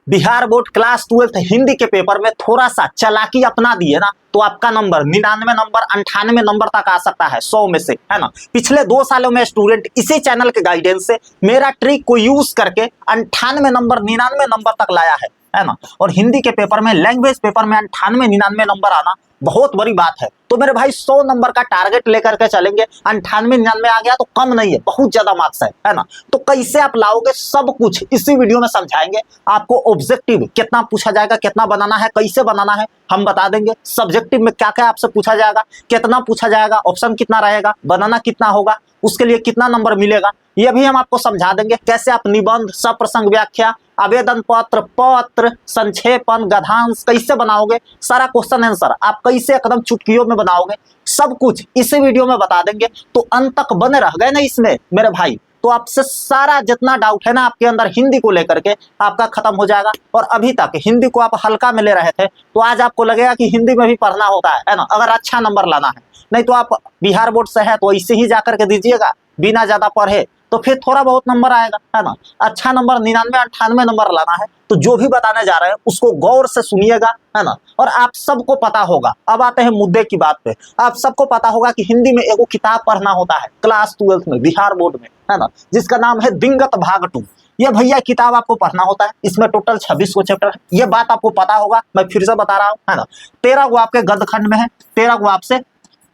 Bihar board class 12 Hindi के paper में थोड़ा सा चालाकी अपना दिए ना तो आपका नंबर 99 नंबर 98 नंबर तक आ सकता है 100 में से, है ना। पिछले 2 सालों में स्टूडेंट इसी चैनल के गाइडेंस से मेरा ट्रिक को यूज करके 98 नंबर 99 नंबर तक लाया है ना। और हिंदी के पेपर में, लैंग्वेज पेपर में 98 99 नंबर आना बहुत बड़ी बात है। तो मेरे भाई 100 नंबर का टारगेट लेकर के चलेंगे। 98 99 आ गया तो कम नहीं है, बहुत ज्यादा मार्क्स है ना। तो कैसे आप लाओगे सब कुछ इसी वीडियो में समझाएंगे आपको। ऑब्जेक्टिव कितना पूछा जाएगा, कितना बनाना है, कैसे बनाना है हम बता देंगे। सब्जेक्टिव में क्या क्या आपसे पूछा जाएगा, कितना पूछा जाएगा, ऑप्शन कितना रहेगा, बनाना कितना होगा, उसके लिए कितना नंबर मिलेगा, ये भी हम आपको समझा देंगे। कैसे आप निबंध, सप्रसंग व्याख्या, आवेदन पत्र, संक्षेपण, गद्यांश कैसे बनाओगे, सारा क्वेश्चन आंसर आप कैसे एकदम चुटकियों में बनाओगे, सब कुछ इसी वीडियो में बता देंगे। तो अंत तक बने रह गए ना इसमें मेरे भाई, तो आपसे सारा जितना डाउट है ना आपके अंदर हिंदी को लेकर के आपका खत्म हो जाएगा। और अभी तक हिंदी को आप हल्का में ले रहे थे तो आज आपको लगेगा कि हिंदी में भी पढ़ना होता है ना, अगर अच्छा नंबर लाना है। नहीं तो आप बिहार बोर्ड से है तो ऐसे ही जाकर के दीजिएगा बिना ज्यादा पढ़े, तो फिर थोड़ा बहुत नंबर आएगा, है ना। अच्छा नंबर 99 98 नंबर लाना है तो जो भी बताने जा रहे हैं उसको गौर से सुनिएगा, है ना। और आप सबको पता होगा, अब आते हैं मुद्दे की बात पे, आप सबको पता होगा कि हिंदी में एगो किताब पढ़ना होता है क्लास 12 में बिहार बोर्ड में, है ना, जिसका नाम है दिंगत भाग 2। ये भैया किताब आपको पढ़ना होता है। इसमें टोटल 26 को चैप्टर है, ये बात आपको पता होगा, मैं फिर से बता रहा हूँ, है ना। 13 को आपके गद्य खंड में है, 13 को आपसे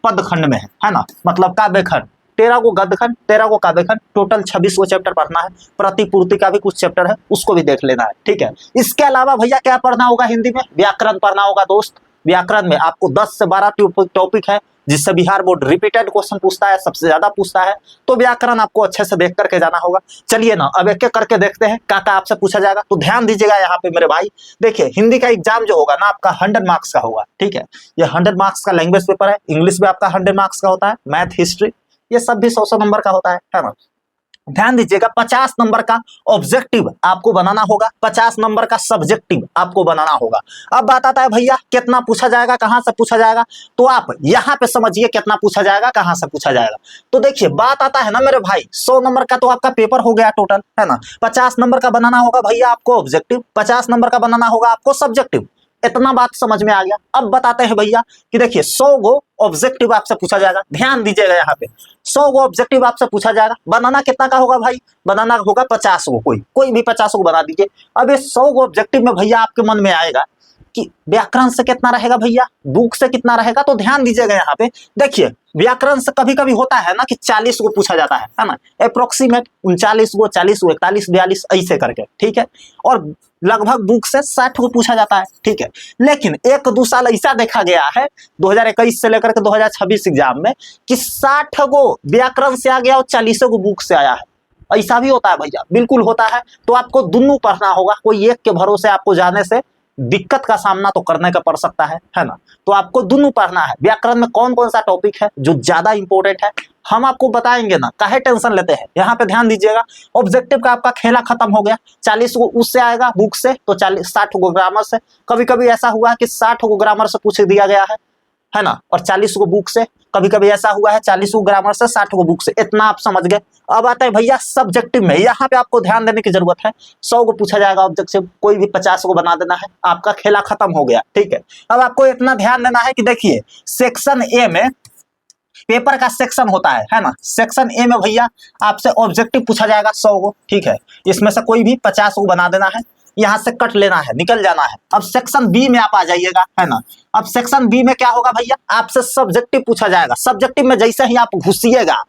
पद खंड में है ना, मतलब काव्य खंड। 13 को गद्य खंड, 13 को काव्य खंड, टोटल 26 को चैप्टर पढ़ना है। प्रतिपूर्ति का भी कुछ चैप्टर है, उसको भी देख लेना है, ठीक है। इसके अलावा भैया क्या पढ़ना होगा हिंदी में, व्याकरण पढ़ना होगा दोस्त। व्याकरण में आपको 10 से 12 टॉपिक है जिससे बिहार बोर्ड रिपीटेड क्वेश्चन पूछता है, सबसे ज्यादा पूछता है। तो व्याकरण आपको अच्छे से देख करके जाना होगा। चलिए ना अब एक एक करके देखते हैं क्या क्या आपसे पूछा जाएगा। तो ध्यान दीजिएगा यहाँ पे मेरे भाई। देखिए हिंदी का एग्जाम जो होगा ना आपका 100 मार्क्स का होगा, ठीक है। ये 100 मार्क्स का लैंग्वेज पेपर है। इंग्लिश भी आपका 100 मार्क्स का होता है, मैथ, हिस्ट्री ये सब भी 100 नंबर का होता है ना। ध्यान दीजिएगा 50 नंबर का ऑब्जेक्टिव आपको बनाना होगा, 50 नंबर का सब्जेक्टिव आपको बनाना होगा। अब बात आता है भैया कितना पूछा जाएगा, कहां से पूछा जाएगा। तो आप यहां पे समझिए कितना पूछा जाएगा, कहां से पूछा जाएगा। तो देखिए बात आता है ना मेरे भाई, 100 नंबर का तो आपका पेपर हो गया टोटल, है ना। 50 नंबर का बनाना होगा भैया आपको ऑब्जेक्टिव, 50 नंबर का बनाना होगा आपको सब्जेक्टिव। इतना बात समझ में आ गया। अब बताते हैं भैया कि देखिए 100 गो ऑब्जेक्टिव आपसे पूछा जाएगा। ध्यान दीजिएगा यहाँ पे 100 गो ऑब्जेक्टिव आपसे पूछा जाएगा। बनाना कितना का होगा भाई, बनाना होगा 50 गो, कोई भी 50 गो बना दीजिए। अब ये 100 गो ऑब्जेक्टिव में भैया आपके मन में आएगा कि व्याकरण से कितना रहेगा भैया, बुक से कितना रहेगा। तो ध्यान दीजिएगा यहाँ पे, देखिए व्याकरण से कभी कभी होता है ना कि 40 को पूछा जाता है ना, अप्रोक्सीमेट 39 को, 40 को, 41 42 ऐसे करके, ठीक है। और लगभग बुक से 60 को पूछा जाता है, ठीक है। लेकिन 1-2 साल ऐसा देखा गया है 2021 से लेकर के 2026 एग्जाम में कि 60 गो व्याकरण से आ गया और 40 को बुक से आया है। ऐसा भी होता है भैया, बिल्कुल होता है। तो आपको दोनों पढ़ना होगा, कोई एक के भरोसे आपको जाने से दिक्कत का सामना तो करने का पड़ सकता है ना। तो आपको दोनों पढ़ना है। व्याकरण में कौन कौन सा टॉपिक है जो ज्यादा इंपॉर्टेंट है हम आपको बताएंगे ना, काहे टेंशन लेते हैं। यहाँ पे ध्यान दीजिएगा ऑब्जेक्टिव का आपका खेला खत्म हो गया। 40 को उससे आएगा बुक से, तो 60 को ग्रामर से। कभी कभी ऐसा हुआ कि 60 को ग्रामर से पूछ दिया गया है ना, और 40 को बुक से। कभी कभी ऐसा हुआ है 40 को ग्रामर से, 60 को बुक से। इतना आप समझ गए। अब आता है भैया सब्जेक्टिव में, यहाँ पे आपको ध्यान देने की जरूरत है। 100 को पूछा जाएगा ऑब्जेक्टिव, कोई भी 50 को बना देना है, आपका खेला खत्म हो गया, ठीक है। अब आपको इतना ध्यान देना है कि देखिए सेक्शन ए में पेपर का सेक्शन होता है ना। सेक्शन ए में भैया आपसे ऑब्जेक्टिव पूछा जाएगा 100 को, ठीक है। इसमें से कोई भी 50 को बना देना है, यहां से कट लेना है, निकल जाना है। अब सेक्शन बी में आप आ जाइएगा, है ना। अब सेक्शन बी में क्या होगा भैया, आपसे सब्जेक्टिव पूछा जाएगा। सब्जेक्टिव में जैसे ही आप घुसिएगा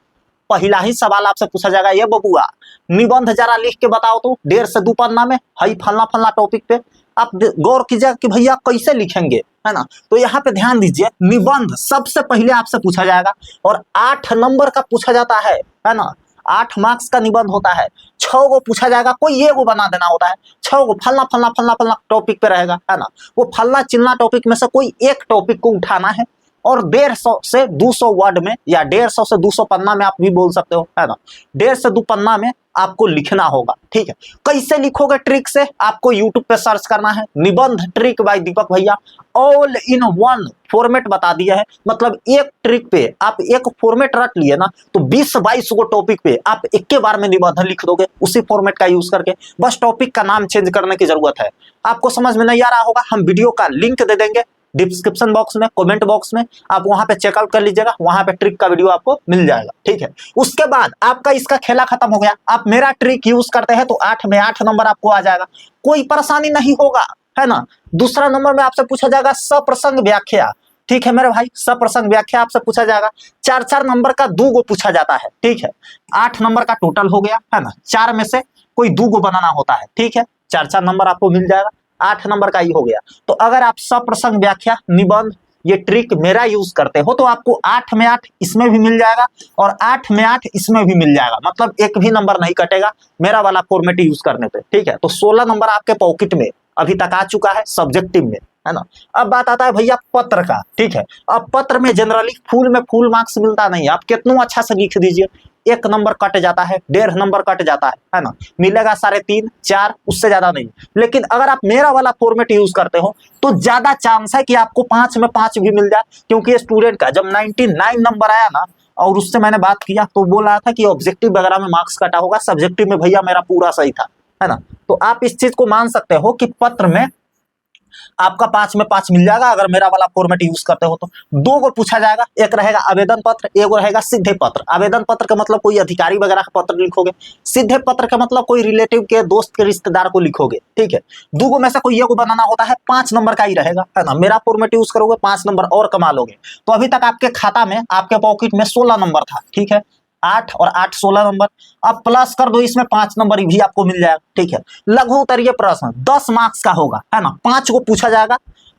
पहला ही सवाल आपसे पूछा जाएगा, ये बबुआ निबंध जरा लिख के बताओ तो 1.5 से 2 पन्ना में, हई फलना फलना टॉपिक पे। आप गौर कीजिएगा कि भैया कैसे लिखेंगे, है ना। तो यहाँ पे ध्यान दीजिए निबंध सबसे पहले आपसे पूछा जाएगा और 8 नंबर का पूछा जाता है ना। 8 मार्क्स का निबंध होता है। 6 को पूछा जाएगा, कोई ये को बना देना होता है। 6 को फलना फलना फलना फलना टॉपिक पे रहेगा, है ना। वो फलना चिलना टॉपिक में से कोई एक टॉपिक को उठाना है और 150 से 200 वर्ड में, या 150 से 200 पन्ना में आप भी बोल सकते हो, है ना। 1.5 से 2 पन्ना में आपको लिखना होगा। ठीक है, कैसे लिखोगे ट्रिक से, आपको यूट्यूब पे सर्च करना है निबंध ट्रिक बाय दीपक भैया, ऑल इन वन फॉर्मेट बता दिया है। मतलब एक ट्रिक पे आप एक फॉर्मेट रट लिए ना तो 20-22 को टॉपिक पे आप एक के बार में निबंध लिख दोगे उसी फॉर्मेट का यूज करके। बस टॉपिक का नाम चेंज करने की जरूरत है। आपको समझ में नहीं आ रहा होगा, हम वीडियो का लिंक दे देंगे डिस्क्रिप्शन बॉक्स में, कमेंट बॉक्स में, आप वहां पे चेकआउट कर लीजिएगा, वहां पे ट्रिक का वीडियो आपको मिल जाएगा। ठीक है, उसके बाद आपका इसका खेला खत्म हो गया। आप मेरा ट्रिक यूज करते हैं तो 8 में 8 नंबर आपको आ जाएगा, कोई परेशानी नहीं होगा, है ना। दूसरा नंबर में आपसे पूछा जाएगा सप्रसंग व्याख्या। ठीक है मेरे भाई, सप्रसंग व्याख्या आपसे पूछा जाएगा। 4-4 नंबर का 2 गो पूछा जाता है। ठीक है, 8 नंबर का टोटल हो गया, है ना। 4 में से कोई 2 गो बनाना होता है। ठीक है, 4-4 नंबर आपको मिल जाएगा, 8 नंबर का ही हो गया। तो अगर आप सप्रसंग व्याख्या निबंध ये ट्रिक मेरा यूज करते हो तो आपको 8 में 8 इसमें भी मिल जाएगा और 8 में 8 इसमें भी मिल जाएगा। मतलब एक भी नंबर नहीं कटेगा मेरा वाला फॉर्मेट यूज करने पे। ठीक है, तो 16 नंबर आपके पॉकेट में अभी तक आ चुका है सब्जेक्टिव में, है ना। अब बात आता है भैया पत्र का। ठीक है, अब पत्र में जनरली फुल में फुल मार्क्स मिलता नहीं, आप कितना अच्छा से लिख दीजिए 1 नंबर कट जाता है, 1.5 नंबर कट जाता है ना, मिलेगा 3.5 4, उससे ज्यादा नहीं। लेकिन अगर आप मेरा वाला फॉर्मेट यूज करते हो तो ज्यादा चांस है कि आपको 5 में 5 भी मिल जाए। क्योंकि स्टूडेंट का जब 99 नंबर आया ना और उससे मैंने बात किया तो बोल रहा था कि ऑब्जेक्टिव वगैरह में मार्क्स कटा होगा, सब्जेक्टिव में भैया मेरा पूरा सही था, है ना। तो आप इस चीज को मान सकते हो कि पत्र में आपका 5 में 5 मिल जाएगा अगर मेरा वाला फॉर्मेट यूज करते हो तो। 2 को पूछा जाएगा, एक रहेगा आवेदन पत्र, एक रहेगा सीधे पत्र। आवेदन पत्र का मतलब कोई अधिकारी वगैरह का पत्र लिखोगे, सीधे पत्र का मतलब कोई रिलेटिव के दोस्त के रिश्तेदार को लिखोगे। ठीक है, 2 को में से कोई एक को बनाना होता है, 5 नंबर का ही रहेगा, है ना। मेरा फॉर्मेट यूज करोगे 5 नंबर और कमा लोगे। तो अभी तक आपके खाता में आपके पॉकेट में 16 नंबर था। ठीक है, 8 और 8 16 नंबर। अब प्लस कर दो इसमें 5 नंबर भी आपको मिल जाएगा। ठीक है, लघु उत्तरीय प्रश्न 10 मार्क्स का होगा, है ना। 5 को पूछा जाएगा,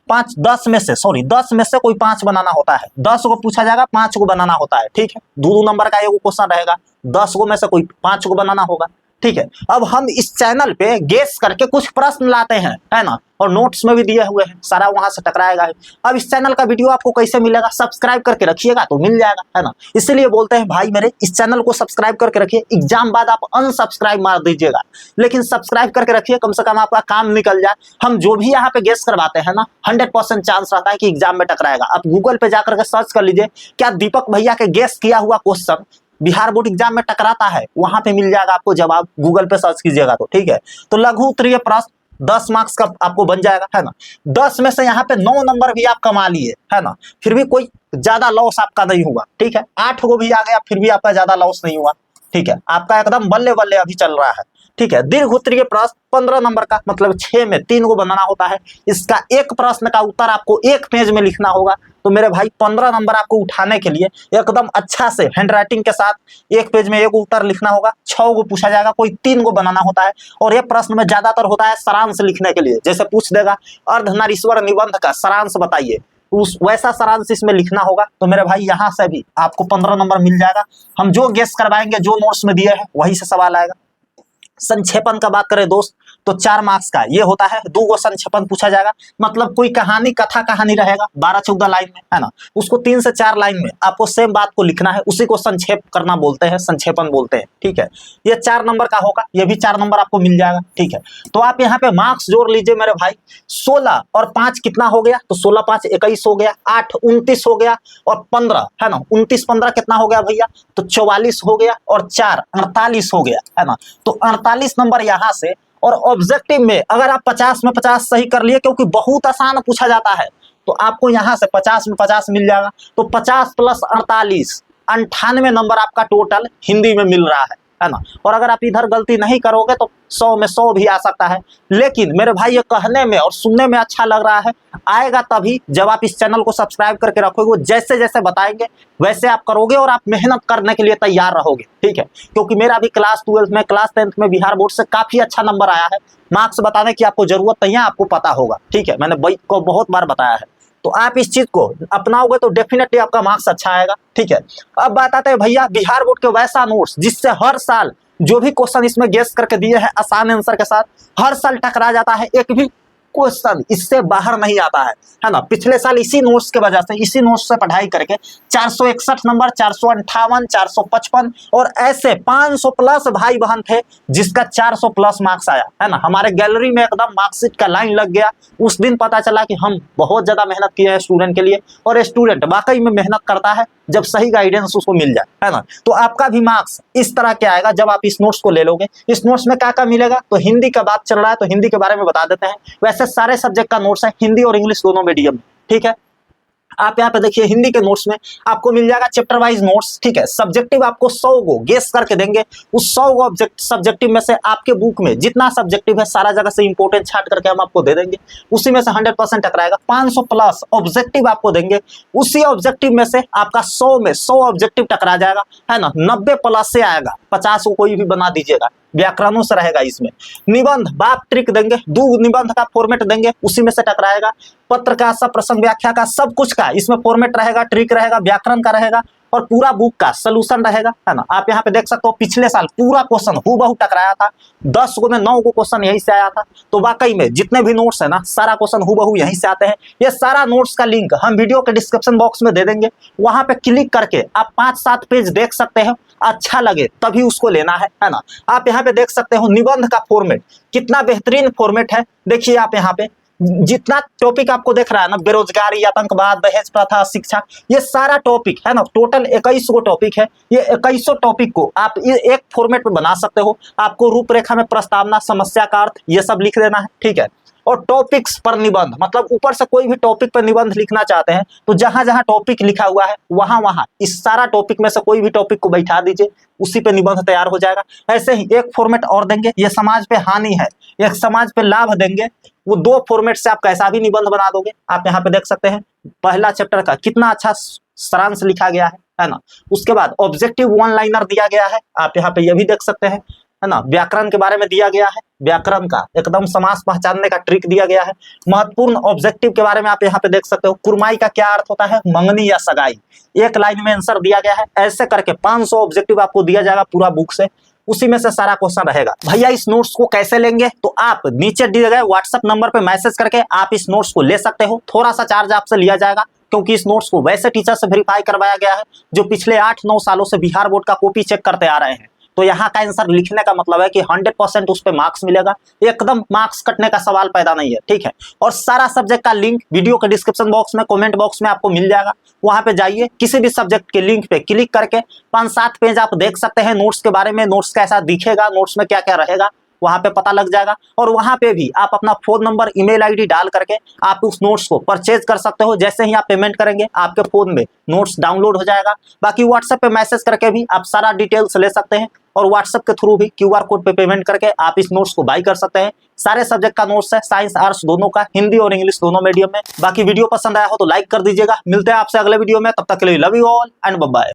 10 में से कोई 5 बनाना होता है, 10 को पूछा जाएगा 5 को बनाना होता है। ठीक है, 2 नंबर का एक क्वेश्चन रहेगा, 10 को में से कोई 5 को बनाना होगा। ठीक है, अब हम इस चैनल पे गेस करके कुछ प्रश्न लाते हैं, है ना, और नोट्स में भी दिए हुए हैं, सारा वहां से टकराएगा। अब इस चैनल का वीडियो आपको कैसे मिलेगा, सब्सक्राइब करके रखिएगा तो मिल जाएगा, है ना। इसलिए बोलते हैं भाई मेरे इस चैनल को सब्सक्राइब करके रखिए, एग्जाम बाद आप अनसब्सक्राइब मार दीजिएगा, लेकिन सब्सक्राइब करके रखिए, कम से कम आपका काम निकल जाए। हम जो भी यहाँ पे गेस करवाते हैं ना 100% चांस रहता है कि एग्जाम में टकराएगा। आप गूगल पे जाकर के सर्च कर लीजिए क्या दीपक भैया के गेस किया हुआ क्वेश्चन बिहार बोर्ड एग्जाम में टकराता है, वहां पे मिल जाएगा आपको जवाब, गूगल पे सर्च कीजिएगा तो। ठीक है, तो लघु उत्तरीय प्रश्न 10 मार्क्स का आपको बन जाएगा, है ना। 10 में से यहाँ पे 9 नंबर भी आप कमा लिए, है ना, फिर भी कोई ज्यादा लॉस आपका नहीं हुआ। ठीक है, 8 को भी आ गया फिर भी आपका ज्यादा लॉस नहीं हुआ। ठीक है, आपका एकदम बल्ले बल्ले अभी चल रहा है। ठीक है, दीर्घ उत्तरीय प्रश्न 15 नंबर का, मतलब 6 में 3 को बनाना होता है। इसका एक प्रश्न का उत्तर आपको 1 पेज में लिखना होगा। तो मेरे भाई 15 नंबर आपको उठाने के लिए एकदम अच्छा से हैंडराइटिंग के साथ 1 पेज में एक उत्तर लिखना होगा। 6 को पूछा जाएगा, कोई 3 को बनाना होता है। और ये प्रश्न में ज्यादातर होता है सारांश लिखने के लिए, जैसे पूछ देगा अर्धनारीश्वर निबंध का सारांश बताइए, उस वैसा सारांश इसमें लिखना होगा। तो मेरे भाई यहाँ से भी आपको 15 नंबर मिल जाएगा। हम जो गेस करवाएंगे जो नोट्स में दिए हैं वही से सवाल आएगा। संक्षेपण का बात करें दोस्त तो 4 मार्क्स का ये होता है, 2 को संक्षेपण पूछा जाएगा, मतलब कोई कहानी कथा कहानी रहेगा 12-14 लाइन में, है ना, उसको 3 से 4 लाइन में आपको सेम बात को लिखना है, उसी को संक्षेप करना बोलते हैं, संक्षेपण बोलते हैं। ठीक है, ये 4 नंबर का होगा, ये भी 4 नंबर आपको मिल जाएगा। ठीक है, तो आप यहाँ पे मार्क्स जोड़ लीजिए मेरे भाई, 16 और 5 कितना हो गया, तो 16 5 21 हो गया, 8 29 हो गया, और 15 है ना, 29 15 कितना हो गया भैया, तो 44 हो गया, और 4 48 हो गया, है ना। तो 48 नंबर यहाँ से। और ऑब्जेक्टिव में अगर आप 50 में 50 सही कर लिए, क्योंकि बहुत आसान पूछा जाता है, तो आपको यहाँ से 50 में 50 मिल जाएगा। तो 50 प्लस 48 98 नंबर आपका टोटल हिंदी में मिल रहा है ना। और अगर आप इधर गलती नहीं करोगे तो 100 में 100 भी आ सकता है। लेकिन मेरे भाई ये कहने में और सुनने में अच्छा लग रहा है, आएगा तभी जब आप इस चैनल को सब्सक्राइब करके रखोगे। वो जैसे जैसे बताएंगे वैसे आप करोगे और आप मेहनत करने के लिए तैयार रहोगे। ठीक है, क्योंकि मेरा भी क्लास 12 में क्लास 10th में बिहार बोर्ड से काफी अच्छा नंबर आया है। मार्क्स बताने की आपको जरूरत नहीं है, आपको पता होगा। ठीक है, मैंने भाई को बहुत बार बताया है, तो आप इस चीज को अपनाओगे तो डेफिनेटली आपका मार्क्स अच्छा आएगा। ठीक है, अब बात आते हैं भैया बिहार बोर्ड के वैसा नोट्स जिससे हर साल जो भी क्वेश्चन इसमें गेस करके दिए हैं आसान आंसर के साथ, हर साल टकरा जाता है, एक भी क्वेश्चन इससे बाहर नहीं आता है ना। पिछले साल इसी नोट्स के वजह से, इसी नोट्स से पढ़ाई करके 461 नंबर, 458, 455 और ऐसे 500 प्लस भाई बहन थे जिसका 400 प्लस मार्क्स आया है ना। हमारे गैलरी में एकदम मार्कशीट का लाइन लग गया। उस दिन पता चला कि हम बहुत ज्यादा मेहनत किए हैं स्टूडेंट के लिए, और स्टूडेंट वाकई में मेहनत करता है जब सही गाइडेंस उसको मिल जाए, है ना। तो आपका भी मार्क्स इस तरह के आएगा जब आप इस नोट्स को ले लोगे। इस नोट्स में क्या क्या मिलेगा, तो हिंदी का बात चल रहा है तो हिंदी के बारे में बता देते हैं। वैसे सारे सब्जेक्ट का नोट्स है, हिंदी और इंग्लिश दोनों मीडियम, ठीक है। आप यहाँ पे देखिए हिंदी के नोट्स में आपको मिल जाएगा चैप्टर वाइज नोट्स, ठीक है। सब्जेक्टिव आपको 100 को गेस करके देंगे। उस 100 को सब्जेक्टिव में से आपके बुक में जितना सब्जेक्टिव है सारा जगह से इंपोर्टेंट छाट करके हम आपको दे देंगे, उसी में से 100% टकराएगा। 500 प्लस ऑब्जेक्टिव आपको देंगे, उसी ऑब्जेक्टिव में से आपका 100 में 100 ऑब्जेक्टिव टकरा जाएगा, है ना। 90 प्लस से आएगा, 50 को कोई भी बना दीजिएगा, व्याकरणों से रहेगा। इसमें निबंध बाप ट्रिक देंगे, 2 निबंध का फॉर्मेट देंगे, उसी में से टकराएगा। पत्र का, सब प्रसंग व्याख्या का, सब कुछ का इसमें फॉर्मेट रहेगा, ट्रिक रहेगा, व्याकरण का रहेगा और पूरा बुक का सॉल्यूशन रहेगा, है ना। आप यहाँ पे देख सकते हो पिछले साल पूरा क्वेश्चन हूबहू टकराया था। 10 को में 9 को क्वेश्चन यहीं से आया था। तो वाकई में जितने भी नोट्स है ना, सारा क्वेश्चन हूबहू यहीं से आते हैं। ये सारा नोट्स का लिंक हम वीडियो के डिस्क्रिप्शन बॉक्स में दे देंगे, वहां पे क्लिक करके आप 5-7 पेज देख सकते हो। अच्छा लगे तभी उसको लेना है ना। आप यहाँ पे देख सकते हो निबंध का फॉर्मेट कितना बेहतरीन फॉर्मेट है। देखिए आप यहाँ पे जितना टॉपिक आपको देख रहा है ना, बेरोजगारी, आतंकवाद, दहेज प्रथा, शिक्षा, ये सारा टॉपिक है ना। टोटल 21 गो टॉपिक है। ये 21 टॉपिक को आप एक फॉर्मेट में बना सकते हो। आपको रूपरेखा में प्रस्तावना, समस्या का अर्थ, ये सब लिख देना है, ठीक है। और टॉपिक्स पर निबंध, मतलब ऊपर से कोई भी टॉपिक पर निबंध लिखना चाहते हैं तो जहां जहां टॉपिक लिखा हुआ है वहां वहां इस सारा टॉपिक में से कोई भी टॉपिक को बैठा दीजिए, उसी पे निबंध तैयार हो जाएगा। ऐसे ही एक फॉर्मेट और देंगे, ये समाज पे हानि है, एक समाज पे लाभ देंगे। वो 2 फॉर्मेट से आप कैसा भी निबंध बना दोगे। आप यहाँ पे देख सकते हैं पहला चैप्टर का कितना अच्छा सारांश लिखा गया है ना। उसके बाद ऑब्जेक्टिव 1 लाइनर दिया गया है, आप यहाँ पे ये भी देख सकते हैं, है ना। व्याकरण के बारे में दिया गया है, व्याकरण का एकदम समास पहचानने का ट्रिक दिया गया है। महत्वपूर्ण ऑब्जेक्टिव के बारे में आप यहाँ पे देख सकते हो, कुरमाई का क्या अर्थ होता है, मंगनी या सगाई, 1 लाइन में आंसर दिया गया है। ऐसे करके 500 ऑब्जेक्टिव आपको दिया जाएगा पूरा बुक से, उसी में से सारा क्वेश्चन रहेगा। भैया इस नोट्स को कैसे लेंगे, तो आप नीचे दिए गए व्हाट्सएप नंबर पे मैसेज करके आप इस नोट्स को ले सकते हो। थोड़ा सा चार्ज आपसे लिया जाएगा क्योंकि इस नोट्स को वैसे टीचर से वेरीफाई करवाया गया है जो पिछले 8-9 सालों से बिहार बोर्ड का कॉपी चेक करते आ रहे हैं। तो यहाँ का आंसर लिखने का मतलब है कि 100% उस पे मार्क्स मिलेगा, एकदम मार्क्स कटने का सवाल पैदा नहीं है, ठीक है। और सारा सब्जेक्ट का लिंक वीडियो के डिस्क्रिप्शन बॉक्स में, कमेंट बॉक्स में आपको मिल जाएगा। वहां पे जाइए, किसी भी सब्जेक्ट के लिंक पे क्लिक करके 5-7 पेज आप देख सकते हैं नोट्स के बारे में। नोट्स कैसा दिखेगा, नोट्स में क्या क्या रहेगा, वहां पे पता लग जाएगा। और वहां पे भी आप अपना फोन नंबर, ईमेल आईडी डाल करके आप उस नोट्स को परचेज कर सकते हो। जैसे ही आप पेमेंट करेंगे आपके फोन में नोट्स डाउनलोड हो जाएगा। बाकी व्हाट्सएप पे मैसेज करके भी आप सारा डिटेल्स ले सकते हैं और व्हाट्सएप के थ्रू भी QR कोड पे पेमेंट करके आप इस नोट्स को बाई कर सकते हैं। सारे सब्जेक्ट का नोट्स है, साइंस आर्ट्स दोनों का, हिंदी और इंग्लिश दोनों मीडियम में। बाकी वीडियो पसंद आया हो तो लाइक कर दीजिएगा। मिलते हैं आपसे अगले वीडियो में, तब तक के लिए love you all and bye bye.